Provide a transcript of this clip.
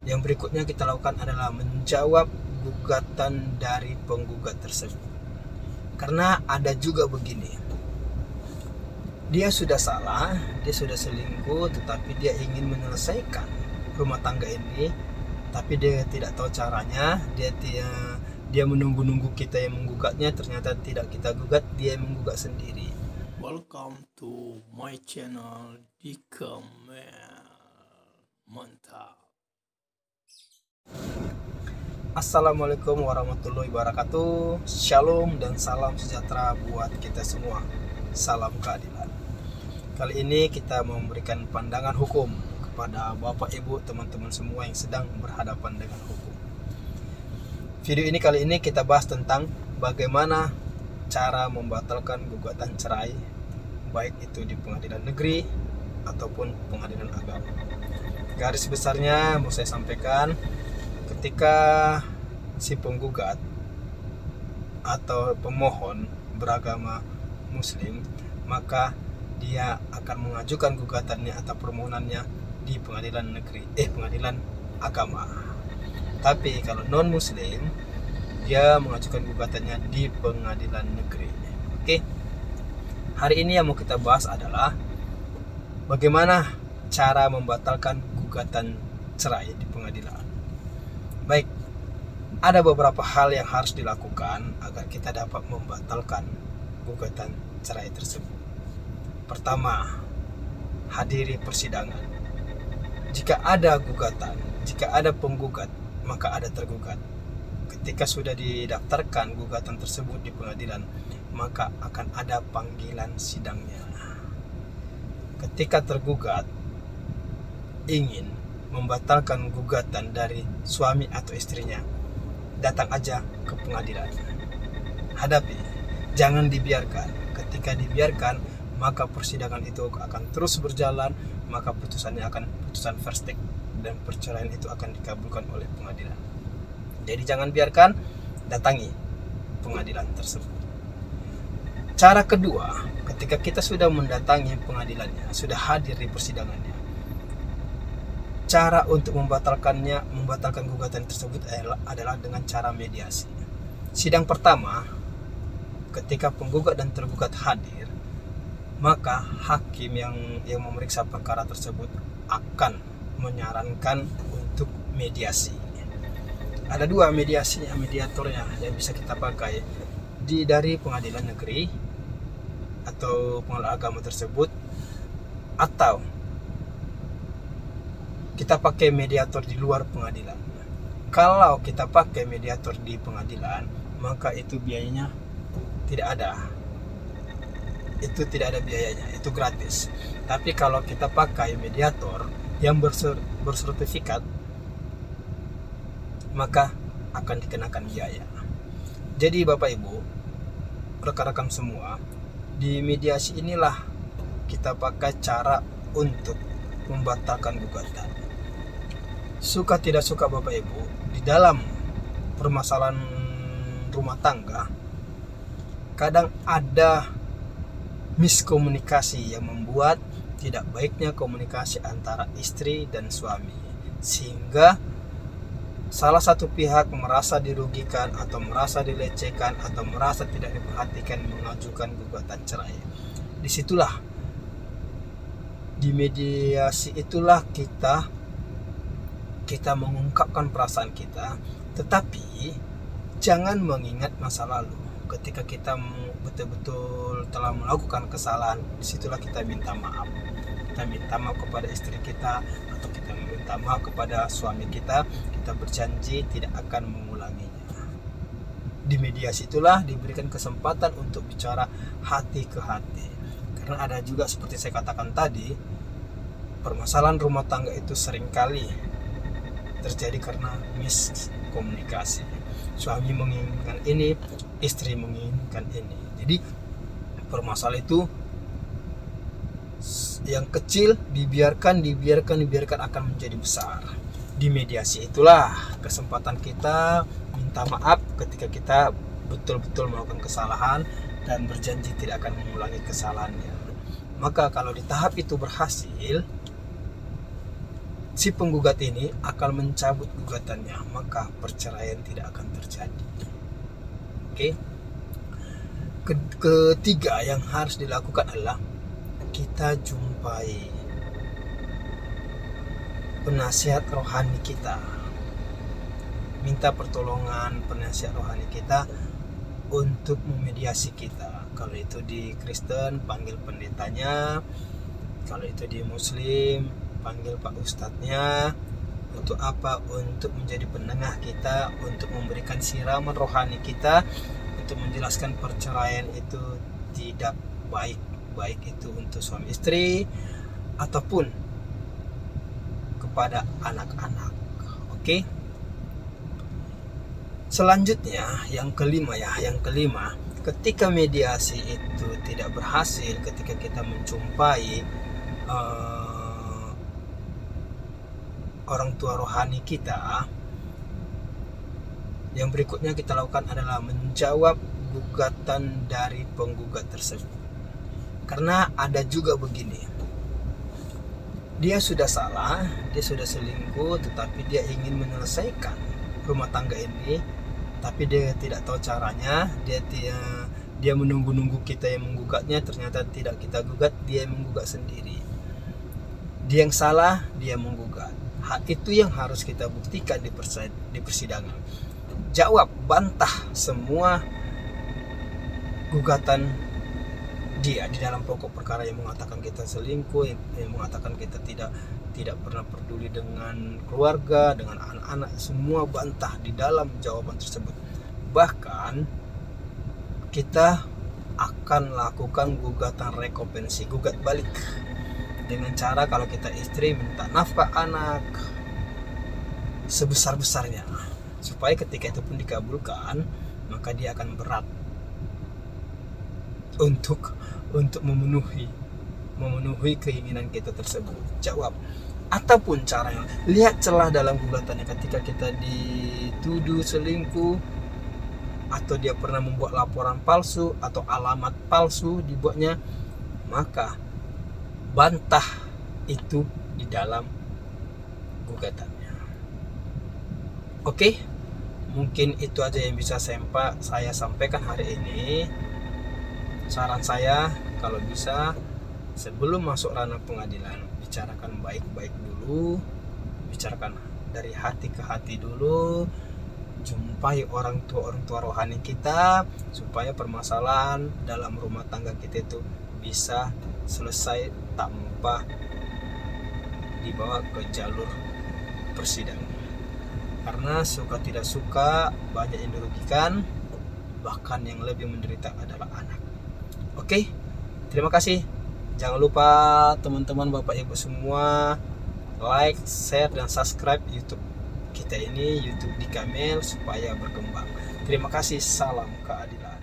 Yang berikutnya kita lakukan adalah menjawab gugatan dari penggugat tersebut. Karena ada juga begini, dia sudah salah, dia sudah selingkuh, tetapi dia ingin menyelesaikan rumah tangga ini, tapi dia tidak tahu caranya. Dia menunggu-nunggu kita yang menggugatnya, ternyata tidak kita gugat, dia yang menggugat sendiri. Welcome to my channel Dikemel. Mantap. Assalamualaikum warahmatullahi wabarakatuh. Shalom dan salam sejahtera buat kita semua. Salam keadilan. Kali ini kita memberikan pandangan hukum kepada Bapak Ibu, teman-teman semua yang sedang berhadapan dengan hukum. Video ini kali ini kita bahas tentang bagaimana cara membatalkan gugatan cerai, baik itu di pengadilan negeri ataupun pengadilan agama. Garis besarnya mau saya sampaikan, ketika si penggugat atau pemohon beragama Muslim, maka dia akan mengajukan gugatannya atau permohonannya di pengadilan pengadilan agama. Tapi kalau non Muslim, dia mengajukan gugatannya di pengadilan negeri. Oke. Hari ini yang mau kita bahas adalah bagaimana cara membatalkan gugatan cerai di pengadilan. Baik, ada beberapa hal yang harus dilakukan agar kita dapat membatalkan gugatan cerai tersebut. Pertama, hadiri persidangan. Jika ada gugatan, jika ada penggugat, maka ada tergugat. Ketika sudah didaftarkan gugatan tersebut di pengadilan, maka akan ada panggilan sidangnya. Ketika tergugat ingin membatalkan gugatan dari suami atau istrinya, datang aja ke pengadilan. Hadapi, jangan dibiarkan. Ketika dibiarkan, maka persidangan itu akan terus berjalan, maka putusannya akan putusan first take, dan perceraian itu akan dikabulkan oleh pengadilan. Jadi jangan biarkan, datangi pengadilan tersebut. Cara kedua, ketika kita sudah mendatangi pengadilannya, sudah hadir di persidangannya, cara untuk membatalkan gugatan tersebut adalah dengan cara mediasi. Sidang pertama, ketika penggugat dan tergugat hadir, maka hakim yang memeriksa perkara tersebut akan menyarankan untuk mediasi. Ada dua mediatornya yang bisa kita pakai dari pengadilan negeri atau pengadilan agama tersebut, atau kita pakai mediator di luar pengadilan. Kalau kita pakai mediator di pengadilan, maka itu biayanya tidak ada. Itu tidak ada biayanya, itu gratis. Tapi kalau kita pakai mediator yang bersertifikat, maka akan dikenakan biaya. Jadi Bapak Ibu, rekan-rekan semua, di mediasi inilah kita pakai cara untuk membatalkan gugatan. Suka tidak suka Bapak Ibu, di dalam permasalahan rumah tangga kadang ada miskomunikasi yang membuat tidak baiknya komunikasi antara istri dan suami, sehingga salah satu pihak merasa dirugikan atau merasa dilecehkan atau merasa tidak diperhatikan mengajukan gugatan cerai. Disitulah, di mediasi itulah kita mengungkapkan perasaan kita, tetapi jangan mengingat masa lalu. Ketika kita betul-betul telah melakukan kesalahan, disitulah kita minta maaf. Kita minta maaf kepada istri kita, atau kita minta maaf kepada suami kita. Kita berjanji tidak akan mengulanginya. Di mediasi itulah diberikan kesempatan untuk bicara hati ke hati. Karena ada juga seperti saya katakan tadi, permasalahan rumah tangga itu seringkali terjadi karena miskomunikasi. Suami menginginkan ini, istri menginginkan ini. Jadi permasalahan itu yang kecil dibiarkan akan menjadi besar. Di mediasi itulah kesempatan kita minta maaf ketika kita betul-betul melakukan kesalahan dan berjanji tidak akan mengulangi kesalahannya. Maka kalau di tahap itu berhasil, si penggugat ini akan mencabut gugatannya, maka perceraian tidak akan terjadi. Oke. Ketiga yang harus dilakukan adalah kita jumpai penasihat rohani kita, minta pertolongan penasihat rohani kita untuk memediasi kita. Kalau itu di Kristen, panggil pendetanya. Kalau itu di Muslim, panggil Pak Ustadznya. Untuk apa? Untuk menjadi penengah kita, untuk memberikan siraman rohani kita, untuk menjelaskan perceraian itu tidak baik, baik itu untuk suami istri ataupun kepada anak-anak. Oke. Selanjutnya yang kelima, ketika mediasi itu tidak berhasil, ketika kita menjumpai orang tua rohani kita, yang berikutnya kita lakukan adalah menjawab gugatan dari penggugat tersebut. Karena ada juga begini, dia sudah salah, dia sudah selingkuh, tetapi dia ingin menyelesaikan rumah tangga ini, tapi dia tidak tahu caranya. Dia menunggu-nunggu kita yang menggugatnya, ternyata tidak kita gugat, dia yang menggugat sendiri. Dia yang salah, dia menggugat. Itu yang harus kita buktikan di persidangan. Jawab, bantah semua gugatan dia di dalam pokok perkara yang mengatakan kita selingkuh, yang mengatakan kita tidak pernah peduli dengan keluarga, dengan anak-anak. Semua bantah di dalam jawaban tersebut. Bahkan kita akan lakukan gugatan rekompensi, gugat balik, dengan cara kalau kita istri minta nafkah anak sebesar-besarnya, supaya ketika itu pun dikabulkan, maka dia akan berat untuk memenuhi keinginan kita tersebut. Jawab. Ataupun caranya, lihat celah dalam gugatannya. Ketika kita dituduh selingkuh, atau dia pernah membuat laporan palsu atau alamat palsu dibuatnya, maka bantah itu di dalam gugatannya. Oke, mungkin itu aja yang bisa saya sampaikan hari ini. Saran saya, kalau bisa sebelum masuk ranah pengadilan, bicarakan baik-baik dulu, bicarakan dari hati ke hati dulu, jumpai orang tua rohani kita, supaya permasalahan dalam rumah tangga kita itu bisa selesai tanpa dibawa ke jalur persidangan. Karena suka tidak suka banyak yang dirugikan, bahkan yang lebih menderita adalah anak. Oke, terima kasih. Jangan lupa teman-teman, Bapak Ibu semua, like, share, dan subscribe YouTube kita ini, YouTube Dika Mel, supaya berkembang. Terima kasih. Salam keadilan.